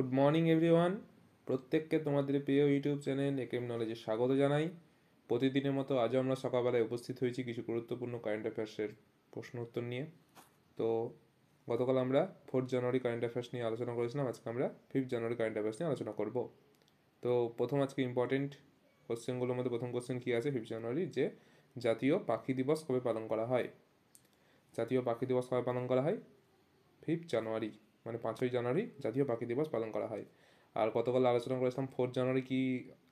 Good morning everyone, প্রত্যেককে তোমাদের প্রিয় ইউটিউব চ্যানেল একেএম নলেজে স্বাগত জানাই। প্রতিদিনের মতো আজও আমরা সকালবেলায় উপস্থিত হয়েছি কিছু গুরুত্বপূর্ণ কারেন্ট অ্যাফেয়ার্সের প্রশ্ন উত্তর নিয়ে। তো গতকাল আমরা 4 জানুয়ারি কারেন্ট অ্যাফেয়ার্স নিয়ে আলোচনা করেছিলাম, আজকে আমরা 5 জানুয়ারি কারেন্ট অ্যাফেয়ার্স নিয়ে আলোচনা করব। তো প্রথম আজকে ইম্পর্টেন্ট কোশ্চেনগুলোর মধ্যে প্রথম কোশ্চেন কী আছে 5 জানুয়ারি, যে জাতীয় পাখি দিবস কবে পালন করা হয়? জাতীয় পাখি দিবস কবে পালন করা হয়? 5 জানুয়ারি, মানে 5ই জানুয়ারি জাতীয় পাখি দিবস পালন করা হয়। আর গতকাল আলোচনা করেছিলাম 4 জানুয়ারি কি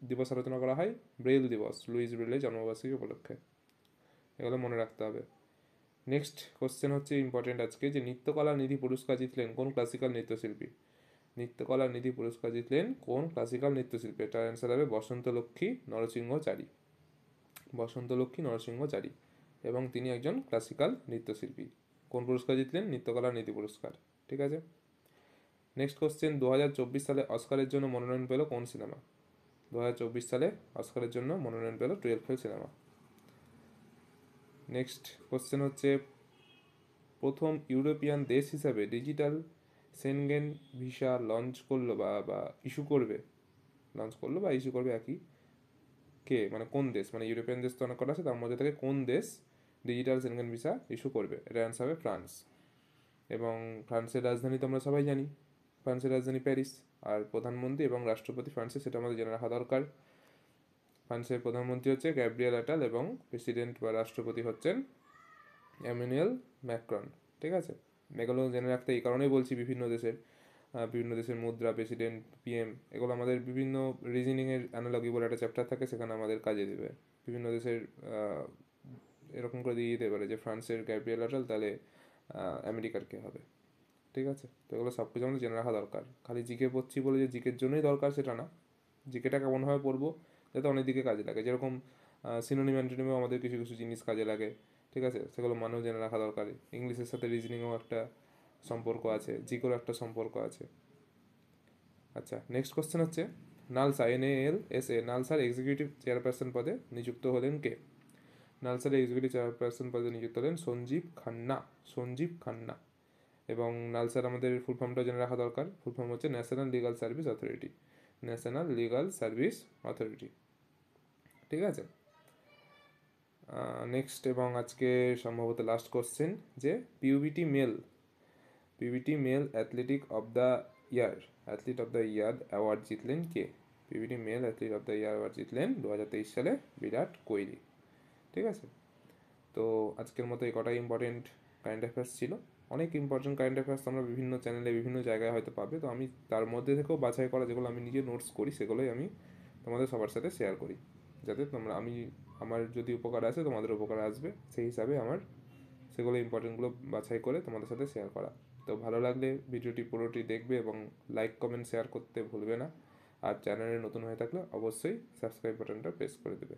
দিবস আলোচনা করা হয়? ব্রেল দিবস, লুইস ব্রেলের জন্মবার্ষিকী উপলক্ষে। এগুলো মনে রাখতে হবে। নেক্সট কোশ্চেন হচ্ছে ইম্পর্টেন্ট আজকে, যে নৃত্যকলা নিধি পুরস্কার জিতলেন কোন ক্লাসিক্যাল নৃত্যশিল্পী? নৃত্যকলা নিধি পুরস্কার জিতলেন কোন ক্লাসিক্যাল নৃত্যশিল্পী? এটার অ্যান্সার হবে বসন্তলক্ষ্মী নরসিংহচারী। বসন্তলক্ষ্মী নরসিংহচারী, এবং তিনি একজন ক্লাসিক্যাল নৃত্যশিল্পী। কোন পুরস্কার জিতলেন? নৃত্যকলা নিধি পুরস্কার। ঠিক আছে। নেক্সট কোশ্চেন, 2024 সালে অস্কারের জন্য মনোনয়ন পেল কোন সিনেমা? 2024 সালে অস্কারের জন্য মনোনয়ন পেল 12 ফেল সিনেমা। নেক্সট কোশ্চেন হচ্ছে, প্রথম ইউরোপিয়ান দেশ হিসাবে ডিজিটাল সেনগেন ভিসা লঞ্চ করলো বা ইস্যু করবে, একই, কে? মানে কোন দেশ? মানে ইউরোপিয়ান দেশ তো অনেক কটা আছে, তার মধ্যে থেকে কোন দেশ ডিজিটাল সেনগেন ভিসা ইস্যু করবে? এটার অ্যান্সার হবে ফ্রান্স। এবং ফ্রান্সের রাজধানী তো আমরা সবাই জানি, ফ্রান্সের রাজধানী প্যারিস। আর প্রধানমন্ত্রী এবং রাষ্ট্রপতি ফ্রান্সের, সেটা আমাদের জেনে রাখা দরকার। ফ্রান্সের প্রধানমন্ত্রী হচ্ছে গ্যাব্রিয়েল অ্যাটাল এবং প্রেসিডেন্ট বা রাষ্ট্রপতি হচ্ছেন এমানুয়েল ম্যাক্রন। ঠিক আছে, এগুলো জেনে রাখতে এই কারণেই বলছি, বিভিন্ন দেশের মুদ্রা, প্রেসিডেন্ট, পিএম, এগুলো আমাদের বিভিন্ন রিজনিংয়ের অ্যানালজি বলে একটা চ্যাপ্টার থাকে, সেখানে আমাদের কাজে দেবে। বিভিন্ন দেশের এরকম করে দিয়ে দিতে পারে যে ফ্রান্সের গ্যাব্রিয়েল অ্যাটাল, তাহলে আমেরিকার কে হবে? ঠিক আছে, তো এগুলো সব কিছু আমাদের জেনে রাখা দরকার। খালি জিকে পড়ছি বলে যে জিকের জন্যই দরকার সেটা না, জিকেটা কেমনভাবে পড়বো যাতে অনেক দিকে কাজে লাগে। যেরকম সিনোনিম অ্যান্টোনিমেও আমাদের কিছু কিছু জিনিস কাজে লাগে। ঠিক আছে, সেগুলো মানুষ জেনে রাখা দরকার। ইংলিশের সাথে রিজনিংও একটা সম্পর্ক আছে, জিকেরও একটা সম্পর্ক আছে। আচ্ছা, নেক্সট কোশ্চেন হচ্ছে, NALSA NALSA NALSAR executive chairperson পদে নিযুক্ত হলেন কে? নালসার এক্সিকিউটিভ চেয়ারপারসন পদে নিযুক্ত হলেন সঞ্জীব খান্না। এবং নালসার আমাদের ফুল ফর্মটা জেনে রাখা দরকার। ফুল ফর্ম হচ্ছে national legal service authority. National legal service authority. ঠিক আছে। নেক্সট এবং আজকে সম্ভবত লাস্ট কোশ্চেন, যে Pubity male athlete of the year award জিতলেন কে? Pubity male athlete of the year award জিতলেন 2023 সালে বিরাট কোহলি। ঠিক আছে, তো আজকের মতো এই কটাই ইম্পর্টেন্ট কারেন্ট অ্যাফেয়ার্স ছিল। অনেক ইম্পর্টেন্ট কারেন্ট অ্যাফেয়ার্স তোমরা বিভিন্ন চ্যানেলে বিভিন্ন জায়গায় হয়তো পাবে, তো আমি তার মধ্যে থেকেও বাছাই করা যেগুলো আমি নিজে নোটস করি, সেগুলোই আমি তোমাদের সবার সাথে শেয়ার করি, যাতে আমার যদি উপকার আসে তোমাদের উপকার আসবে, সেই হিসাবে আমার সেগুলো ইম্পর্টেন্টগুলো বাছাই করে তোমাদের সাথে শেয়ার করা। তো ভালো লাগলে ভিডিওটি পুরোটি দেখবে এবং লাইক কমেন্ট শেয়ার করতে ভুলবে না। আর চ্যানেলে নতুন হয়ে থাকলে অবশ্যই সাবস্ক্রাইব বাটনটা প্রেস করে দেবে।